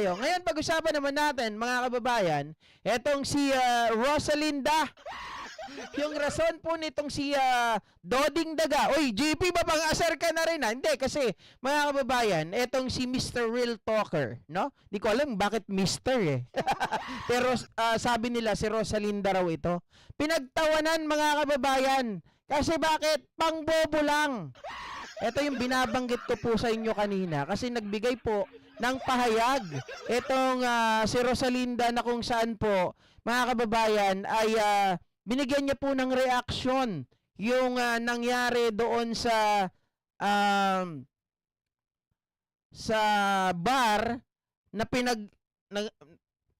tayo. Ngayon, pag-usapan naman natin, mga kababayan, etong si Rosalinda. Yung rason po nitong si Doding Daga. Oy, GP, ba pang-asar ka na rin? Hindi, kasi, mga kababayan, etong si Mr. Real Talker, no? Di ko alam bakit Mr. eh. Pero sabi nila, si Rosalinda raw ito. Pinagtawanan, mga kababayan. Kasi bakit? Pangbobo lang. Ito yung binabanggit ko po sa inyo kanina kasi nagbigay po ng pahayag itong si Rosalinda na kung saan po, mga kababayan, ay binigyan niya po ng reaksyon yung nangyari doon sa bar na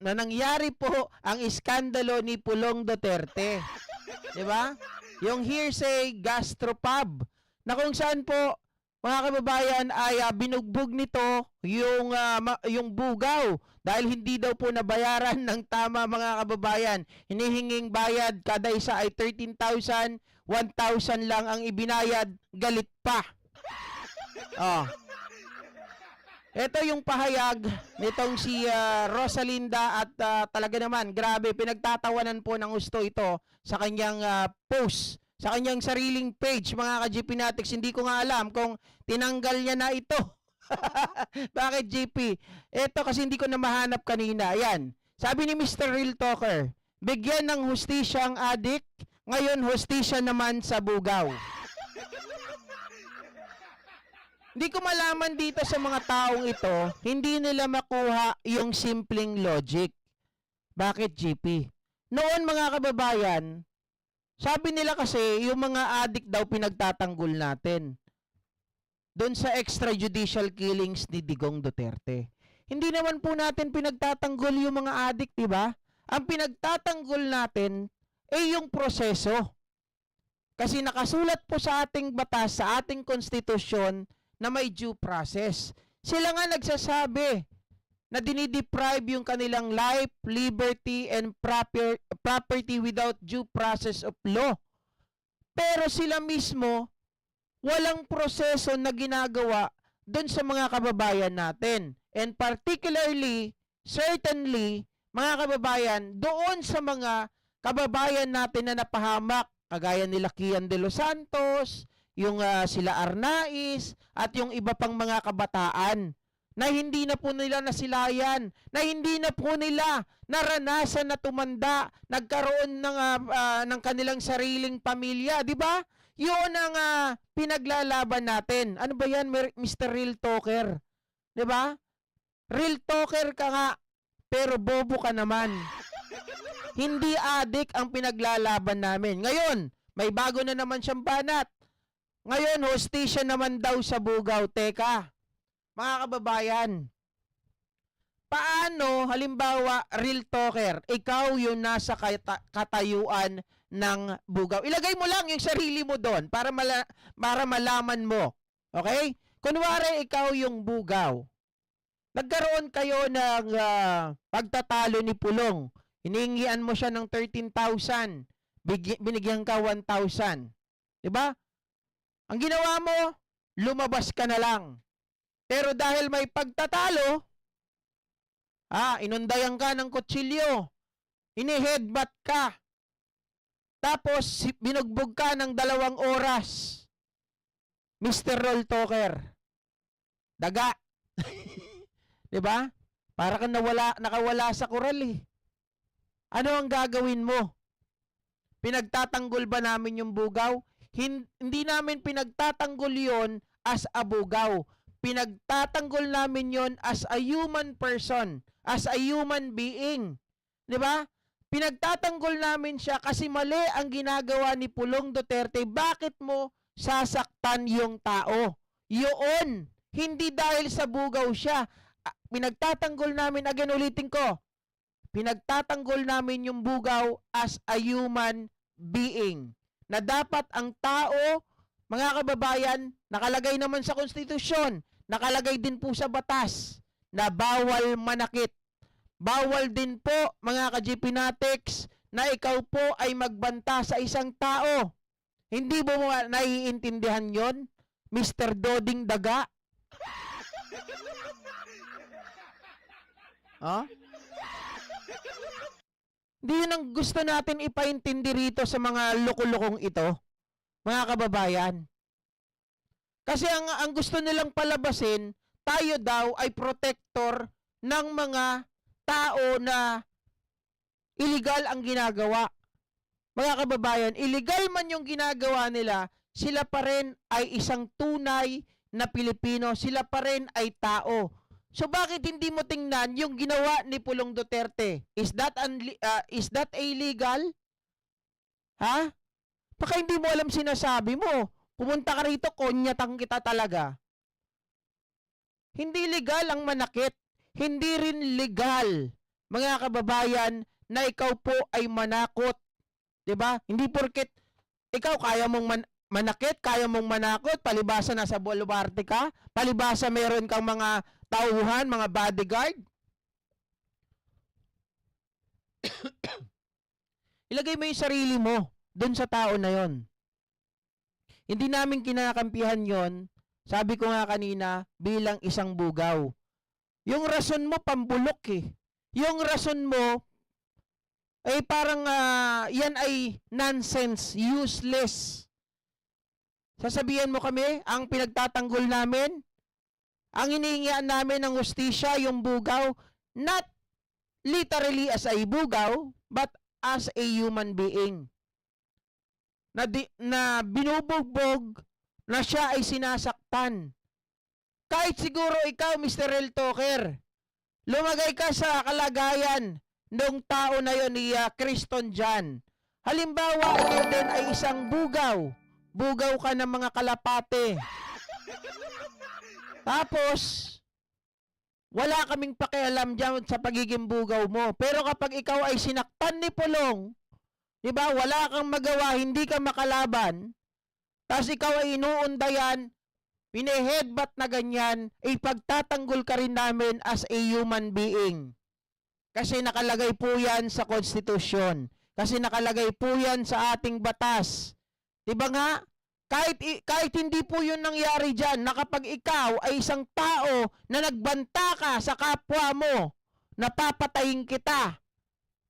na nangyari po ang iskandalo ni Pulong Duterte. 'Di ba? Yung hearsay gastropub na kung saan po, mga kababayan, ay binugbog nito yung bugaw dahil hindi daw po nabayaran ng tama, mga kababayan. Hinihinging bayad kada isa ay 13,000, 1,000 lang ang ibinayad, galit pa. Oh. Ito yung pahayag nitong si Rosalinda at talaga naman, grabe, pinagtatawanan po ng gusto ito sa kanyang post, sa kanyang sariling page, mga ka-GPnatics. Hindi ko nga alam kung tinanggal niya na ito. Bakit, GP? Ito kasi hindi ko na mahanap kanina. Ayan, sabi ni Mr. Real Talker, bigyan ng hustisya ang adik, ngayon hustisya naman sa bugaw. Hindi ko malaman dito sa mga taong ito, hindi nila makuha yung simpleng logic. Bakit, GP? Noon, mga kababayan, sabi nila kasi yung mga adik daw pinagtatanggol natin doon sa extrajudicial killings ni Digong Duterte. Hindi naman po natin pinagtatanggol yung mga adik, di ba? Ang pinagtatanggol natin ay yung proseso. Kasi nakasulat po sa ating batas, sa ating konstitusyon, na may due process. Sila nga nagsasabi na dinideprive yung kanilang life, liberty, and property without due process of law. Pero sila mismo, walang proseso na ginagawa doon sa mga kababayan natin. And particularly, certainly, mga kababayan, doon sa mga kababayan natin na napahamak, kagaya nila Kian de los Santos, yung sila Arnaiz, at yung iba pang mga kabataan na hindi na po nila nasilayan, na hindi na po nila naranasan na tumanda, nagkaroon ng kanilang sariling pamilya, di ba? Yun ang pinaglalaban natin. Ano ba yan, Mr. Real Talker? Di ba? Real Talker ka nga, pero bobo ka naman. Hindi adik ang pinaglalaban namin. Ngayon, may bago na naman siyang banat. Ngayon, hostisya naman daw sa bugaw. Teka, mga kababayan, paano, halimbawa, Real Talker, ikaw yung nasa katayuan ng bugaw. Ilagay mo lang yung sarili mo doon para malaman mo. Okay? Kunwari, ikaw yung bugaw. Nagkaroon kayo ng pagtatalo ni Pulong. Hiningian mo siya ng 13,000. Binigyan ka 1,000. Diba? Ang ginawa mo, lumabas ka na lang. Pero dahil may pagtatalo, inundayan ka ng kutsilyo, ini-headbutt ka, tapos binugbog ka ng 2 oras. Mr. Real Talker, daga. Diba? Para kang nakawala sa koral eh. Ano ang gagawin mo? Pinagtatanggol ba namin yung bugaw? Hindi namin pinagtatanggol yon as a bugaw. Pinagtatanggol namin yon as a human person, as a human being. 'Di ba? Pinagtatanggol namin siya kasi mali ang ginagawa ni Pulong Duterte. Bakit mo sasaktan yung tao? Yun, hindi dahil sa bugaw siya. Pinagtatanggol namin, again ulitin ko, pinagtatanggol namin yung bugaw as a human being. Na dapat ang tao, mga kababayan, nakalagay naman sa konstitusyon, nakalagay din po sa batas, na bawal manakit. Bawal din po, mga ka-GPnatics, na ikaw po ay magbanta sa isang tao. Hindi mo naiintindihan yon, Mr. Doding Daga? Oh? Hindi yun ang gusto natin ipaintindi rito sa mga loko-lokong ito, mga kababayan. Kasi ang gusto nilang palabasin, tayo daw ay protector ng mga tao na illegal ang ginagawa. Mga kababayan, illegal man yung ginagawa nila, sila pa rin ay isang tunay na Pilipino, sila pa rin ay tao. So bakit hindi mo tingnan yung ginawa ni Pulong Duterte? Is that illegal? Ha? Baka hindi mo alam sinasabi mo. Pumunta ka rito, konyatang kita talaga. Hindi legal ang manakit. Hindi rin legal, mga kababayan, na ikaw po ay manakot. 'Di ba? Hindi porket ikaw kaya mong manakit, kaya mong manakot, palibasa nasa bulwarte ka, palibasa meron kang mga tauhan, mga bodyguard. Ilagay mo yung sarili mo doon sa tao na yon. Hindi namin kinakampihan yon, sabi ko nga kanina, bilang isang bugaw. Yung rason mo pambulok eh. Yung rason mo ay parang yan ay nonsense, useless. Sasabihan mo kami, ang pinagtatanggol namin, ang hinihingian namin ng hustisya, yung bugaw, not literally as a bugaw, but as a human being. Na binubugbog, na siya ay sinasaktan. Kahit siguro ikaw, Mr. Real Talker, lumagay ka sa kalagayan ng tao na yon ni Criston Jan. Halimbawa, ikaw din ay isang bugaw. Bugaw ka ng mga kalapate. Tapos, wala kaming pakialam dyan sa pagiging bugaw mo. Pero kapag ikaw ay sinaktan ni Pulong, di ba, wala kang magawa, hindi ka makalaban, tapos ikaw ay inuundayan, pine-headbutt na ganyan, ipagtatanggol ka rin namin as a human being. Kasi nakalagay po yan sa konstitusyon. Kasi nakalagay po yan sa ating batas. Diba nga? Kahit hindi po yun nangyari dyan, na kapag ikaw ay isang tao na nagbanta ka sa kapwa mo, napapatayin kita,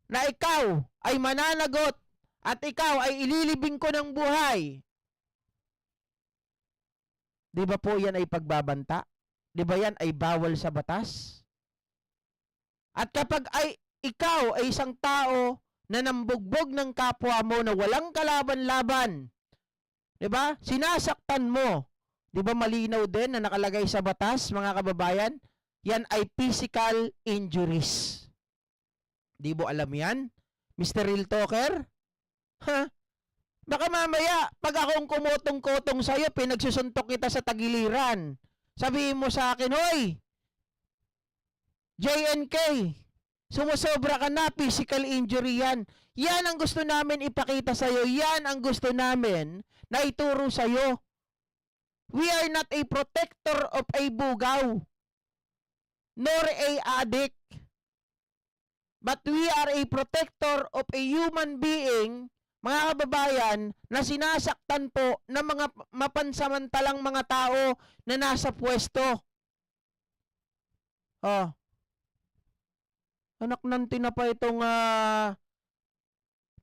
na ikaw ay mananagot at ikaw ay ililibing ko ng buhay. Di ba po yan ay pagbabanta? Di ba yan ay bawal sa batas? At kapag ay ikaw ay isang tao na nambugbog ng kapwa mo na walang kalaban-laban, di ba? Sinasaktan mo. Di ba malinaw din na nakalagay sa batas, mga kababayan? Yan ay physical injuries. Di mo alam yan? Mr. Real Talker? Ha? Baka mamaya, pag akong kumutong-kotong sa'yo, pinagsusuntok kita sa tagiliran. Sabihin mo sa akin, hoy, JNK, sumusobra ka na, physical injury yan. Yan ang gusto namin ipakita sa'yo. Yan ang gusto namin na ituro sa'yo. We are not a protector of a bugaw, nor a addict. But we are a protector of a human being, mga kababayan, na sinasaktan po ng mga mapansamantalang mga tao na nasa pwesto. Oh. Anak ng tinapa itong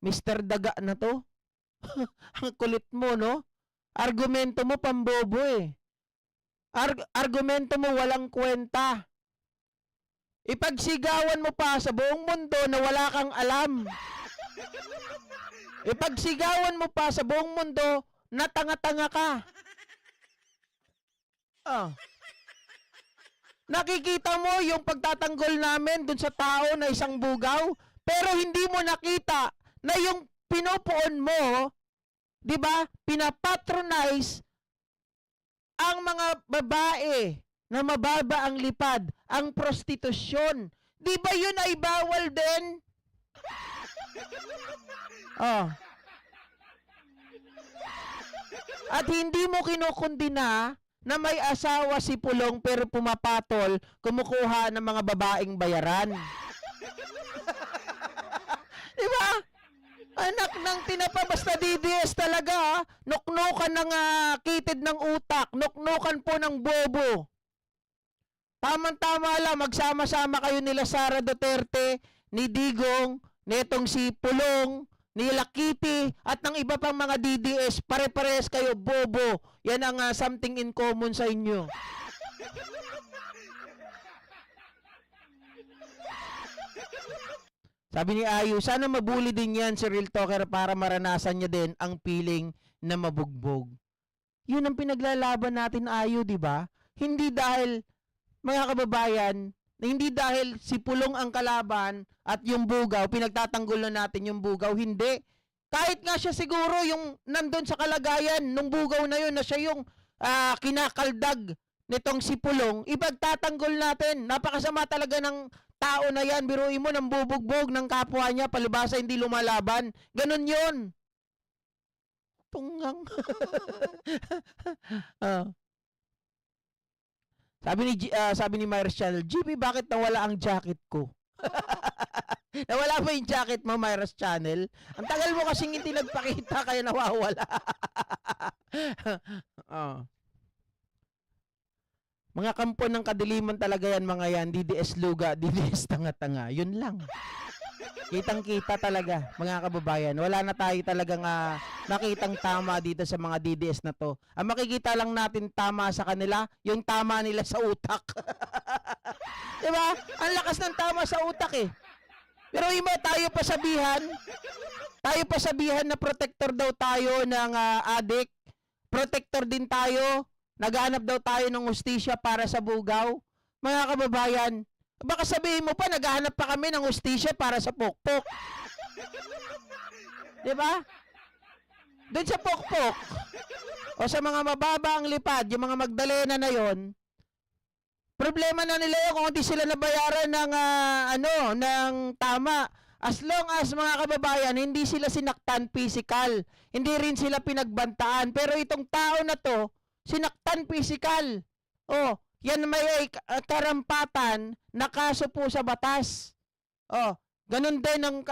Mr. Daga na to. Ang kulit mo, no? Argumento mo pambobo eh. Argumento mo walang kwenta. Ipagsigawan mo pa sa buong mundo na wala kang alam. Ipagsigawan mo pa sa buong mundo na tanga-tanga ka. Oh. Nakikita mo yung pagtatanggol namin dun sa tao na isang bugaw, pero hindi mo nakita na yung pinupuon mo, di ba, pinapatronize ang mga babae na mababa ang lipad, ang prostitusyon. Di ba yun ay bawal din? Oh. At hindi mo kinukundina na may asawa si Pulong pero pumapatol, kumukuha ng mga babaeng bayaran. Di ba? Anak ng tinapa, basta DDS talaga, nuknukan ng kitid ng utak, nuknukan po ng bobo. Tamang-tama lang, magsama-sama kayo nila Sara Duterte, ni Digong, netong si Pulong, ni Kitty, at ng iba pang mga DDS. Pare-pares kayo, bobo. Yan ang something in common sa inyo. Sabi ni Ayu, sana mabuli din yan si Real Talker para maranasan niya din ang feeling na mabugbog. Yun ang pinaglalaban natin, Ayu, di ba? Hindi dahil, mga kababayan, hindi dahil si Pulong ang kalaban at yung Bugaw, pinagtatanggol na natin yung Bugaw. Hindi. Kahit nga siya siguro yung nandun sa kalagayan nung Bugaw na yun na siya yung kinakaldag nitong si Pulong, ipagtatanggol natin. Napakasama talaga ng tao na yan. Biruin mo, nang bubugbog ng kapwa niya, palibasa hindi lumalaban. Ganon yun. Tunggang. Sabi ni Myra's Channel, GP, bakit nawala ang jacket ko? Nawala ba yung jacket mo, Myra's Channel? Ang tagal mo kasing hindi nagpakita, kaya nawawala. Mga kampo ng kadiliman talaga yan, mga yan. DDS luga, DDS tanga-tanga. Yun lang. Kitang-kita talaga, mga kababayan. Wala na tayo talagang nakitang tama dito sa mga DDS na to. Ang makikita lang natin tama sa kanila, yung tama nila sa utak. Diba? Ang lakas ng tama sa utak eh. Pero iba, tayo pasabihan na protector daw tayo ng addict. Protector din tayo. Naghahanap daw tayo ng hustisya para sa Bugaw. Mga kababayan, baka sabihin mo pa, naghahanap pa kami ng hustisya para sa Pokpok. Diba? Doon sa Pokpok, o sa mga mababa ang lipad, yung mga Magdalena na yon, problema na nila yun kung hindi sila nabayaran ng, ng tama. As long as, mga kababayan, hindi sila sinaktan physical, hindi rin sila pinagbantaan. Pero itong tao na to, sinaktan physical. Oh, yan may karampatan na kaso po sa batas. Oh, ganun din ang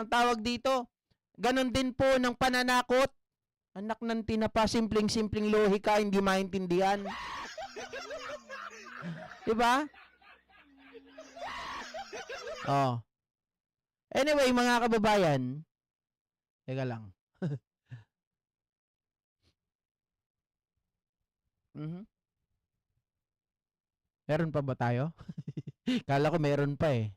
tawag dito. Ganun din po ng pananakot. Anak ng tinapa, simpleng-simpleng lohika, hindi maintindihan. Diba? Oh. Anyway, mga kababayan, teka lang. Meron pa ba tayo? Kala ko meron pa eh.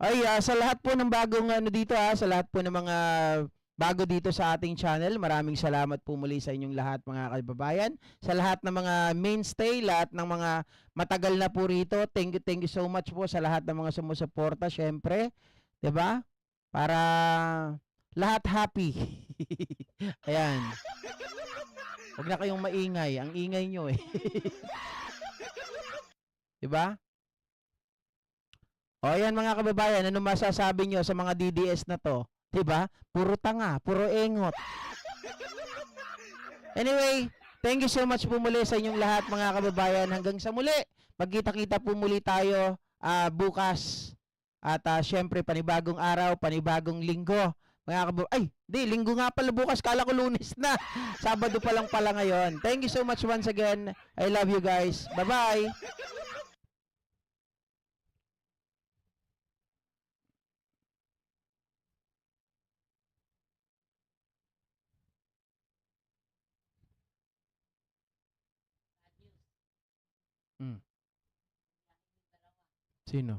Ay, sa lahat po ng bagong dito sa lahat po ng mga bago dito sa ating channel, maraming salamat po muli sa inyong lahat, mga kababayan. Sa lahat ng mga mainstay, lahat ng mga matagal na po rito, thank you so much po sa lahat ng mga sumusuporta, syempre, 'di ba? Para lahat happy. Ayan. Huwag na kayong maingay, ang ingay nyo eh. Diba? O yan, mga kababayan, ano masasabi nyo sa mga DDS na to? Diba? Puro tanga, puro engot. Anyway, thank you so much po muli sa inyong lahat, mga kababayan. Hanggang sa muli, magkita-kita po muli tayo bukas. At syempre, panibagong araw, panibagong linggo. Mga kababayan, linggo nga pala bukas, kala ko Lunes na. Sabado pa lang pala ngayon. Thank you so much once again. I love you guys. Bye-bye. Sino?